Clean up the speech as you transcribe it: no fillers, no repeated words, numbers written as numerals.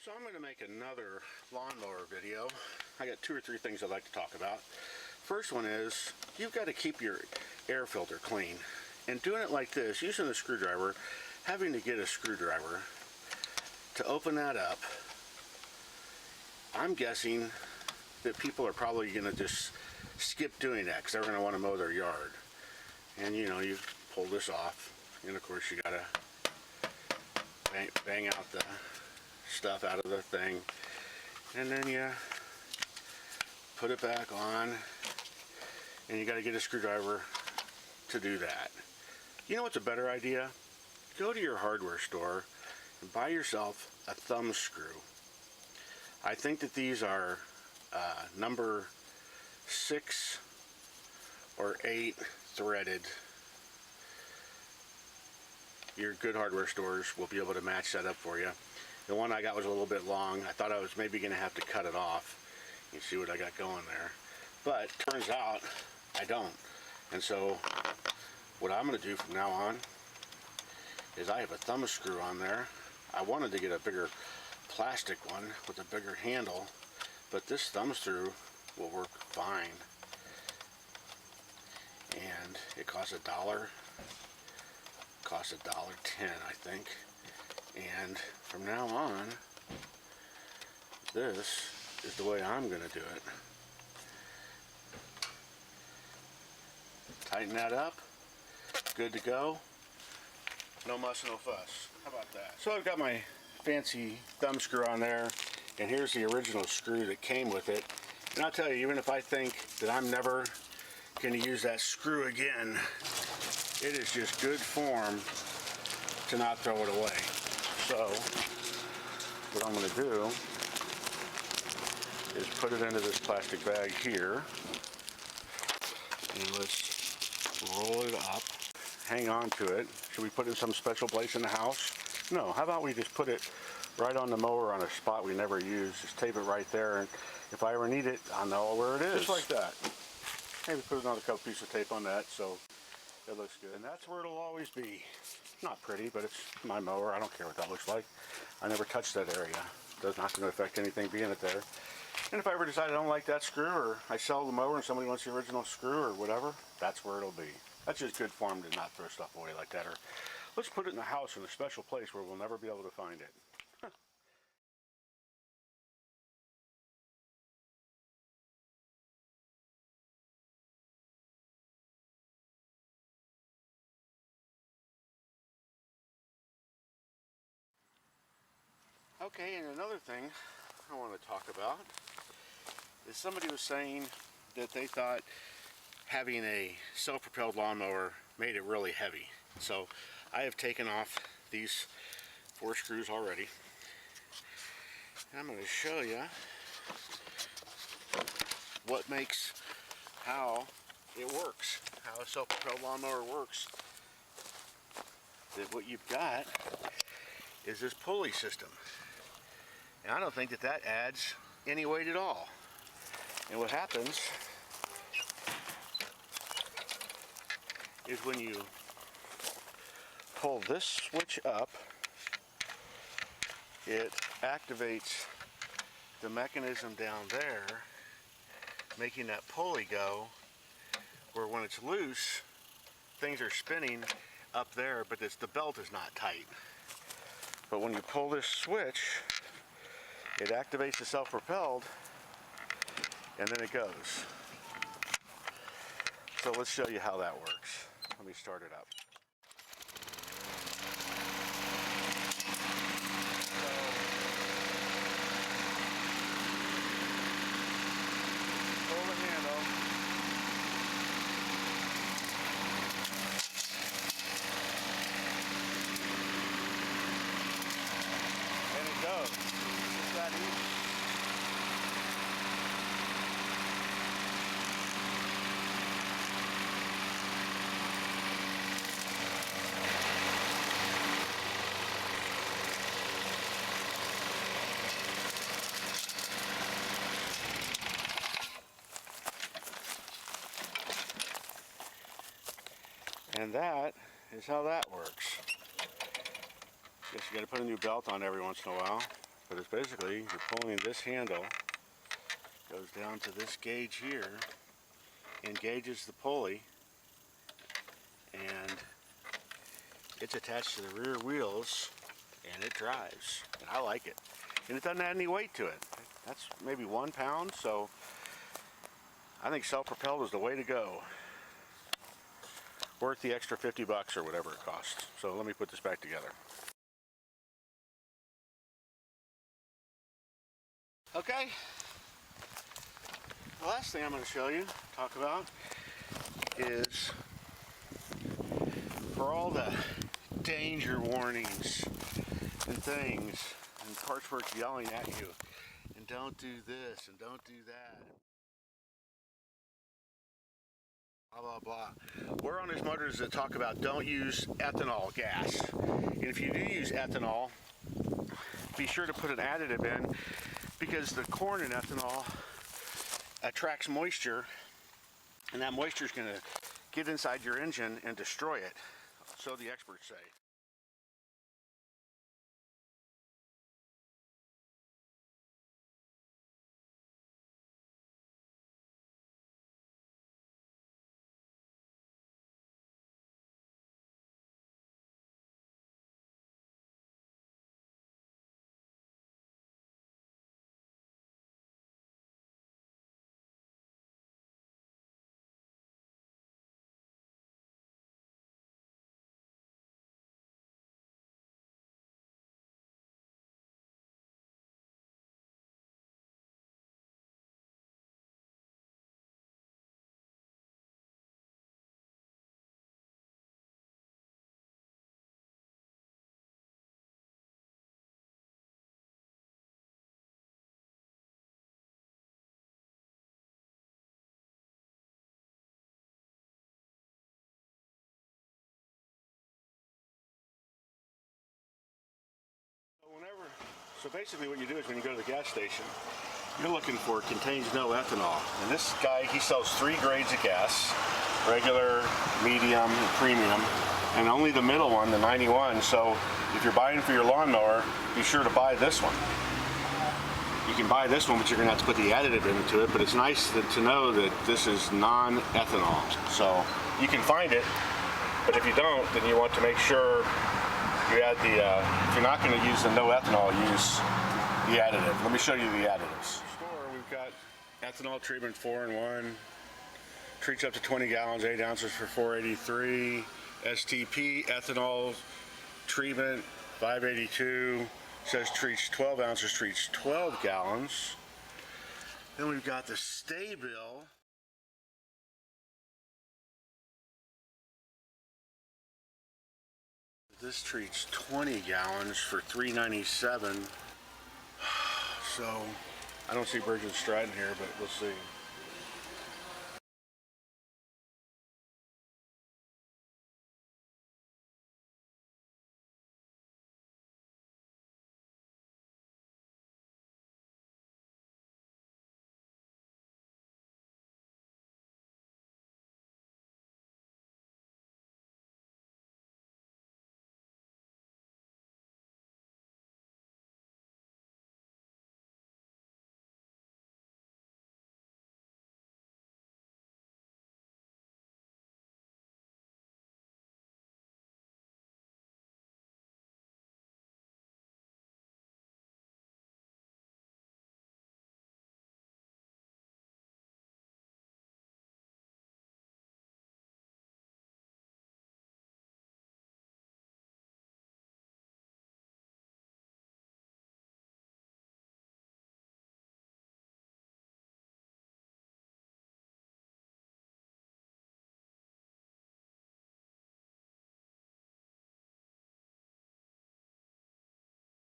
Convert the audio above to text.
So I'm going to make another lawnmower video. I got 2 or 3 things I'd like to talk about. First one is, you've got to keep your air filter clean. And doing it like this, using a screwdriver, having to get a screwdriver to open that up, I'm guessing that people are probably going to just skip doing that because they're going to want to mow their yard. And you know, you pull this off, and of course you got to bang out the stuff out of the thing, and then you put it back on, and you got to get a screwdriver to do that. You know what's a better idea? Go to your hardware store and buy yourself a thumb screw. I think that these are number 6 or 8 threaded. Your good hardware stores will be able to match that up for you. The one I got was a little bit long. I thought I was maybe going to have to cut it off. You see what I got going there. But turns out I don't. And so what I'm going to do from now on is I have a thumb screw on there. I wanted to get a bigger plastic one with a bigger handle, but this thumb screw will work fine. And it costs $1. Costs $1.10, I think. And from now on, this is the way I'm going to do it. Tighten that up. Good to go. No muss, no fuss. How about that? So I've got my fancy thumb screw on there, and here's the original screw that came with it. And I'll tell you, even if I think that I'm never going to use that screw again, it is just good form to not throw it away. So what I'm going to do is put it into this plastic bag here, and let's roll it up, hang on to it. Should we put it in some special place in the house? No, how about we just put it right on the mower on a spot we never use, just tape it right there, and if I ever need it, I'll know where it is. Just like that. Maybe put another couple pieces of tape on that so it looks good. And that's where it'll always be. Not pretty, but it's my mower. I don't care what that looks like. I never touch that area. It does not going to affect anything being it there. And if I ever decide I don't like that screw, or I sell the mower and somebody wants the original screw or whatever, that's where it'll be. That's just good form to not throw stuff away like that. Or let's put it in the house in a special place where we'll never be able to find it. Okay, and another thing I want to talk about is somebody was saying that they thought having a self-propelled lawnmower made it really heavy. So I have taken off these 4 screws already, and I'm going to show you how it works, how a self-propelled lawnmower works. That what you've got is this pulley system. And I don't think that that adds any weight at all. And what happens is when you pull this switch up, it activates the mechanism down there, making that pulley go, where when it's loose, things are spinning up there, but the belt is not tight. But when you pull this switch, it activates the self-propelled, and then it goes. So let's show you how that works. Let me start it up. Pull the handle. And it goes. That easy. And that is how that works. Guess you got to put a new belt on every once in a while. but it's basically you're pulling this handle, goes down to this gauge here, engages the pulley, and it's attached to the rear wheels, and it drives. And I like it. And it doesn't add any weight to it. That's maybe 1 pound, so I think self-propelled is the way to go. Worth the extra 50 bucks or whatever it costs. So let me put this back together. Okay. The last thing I'm going to show you, talk about, is for all the danger warnings and things, and parts work yelling at you, and don't do this and don't do that. Blah, blah, blah. We're on these motors that talk about don't use ethanol gas. And if you do use ethanol, be sure to put an additive in, because the corn in ethanol attracts moisture, and that moisture is going to get inside your engine and destroy it. So the experts say. So basically what you do is when you go to the gas station, you're looking for contains no ethanol. And this guy, he sells 3 grades of gas, regular, medium, and premium, and only the middle one, the 91. So if you're buying for your lawnmower, be sure to buy this one. You can buy this one, but you're gonna have to put the additive into it, but it's nice to know that this is non-ethanol. So you can find it, but if you don't, then you want to make sure you add the, if you're not going to use the no ethanol, use the additive. Let me show you the additives. Store, we've got ethanol treatment 4-in-1, treats up to 20 gallons, 8 ounces for $4.83. STP ethanol treatment 582, says treats 12 ounces, treats 12 gallons. Then we've got the stay bill. This treats 20 gallons for $3.97. So I don't see Virgin Stratton here, but we'll see.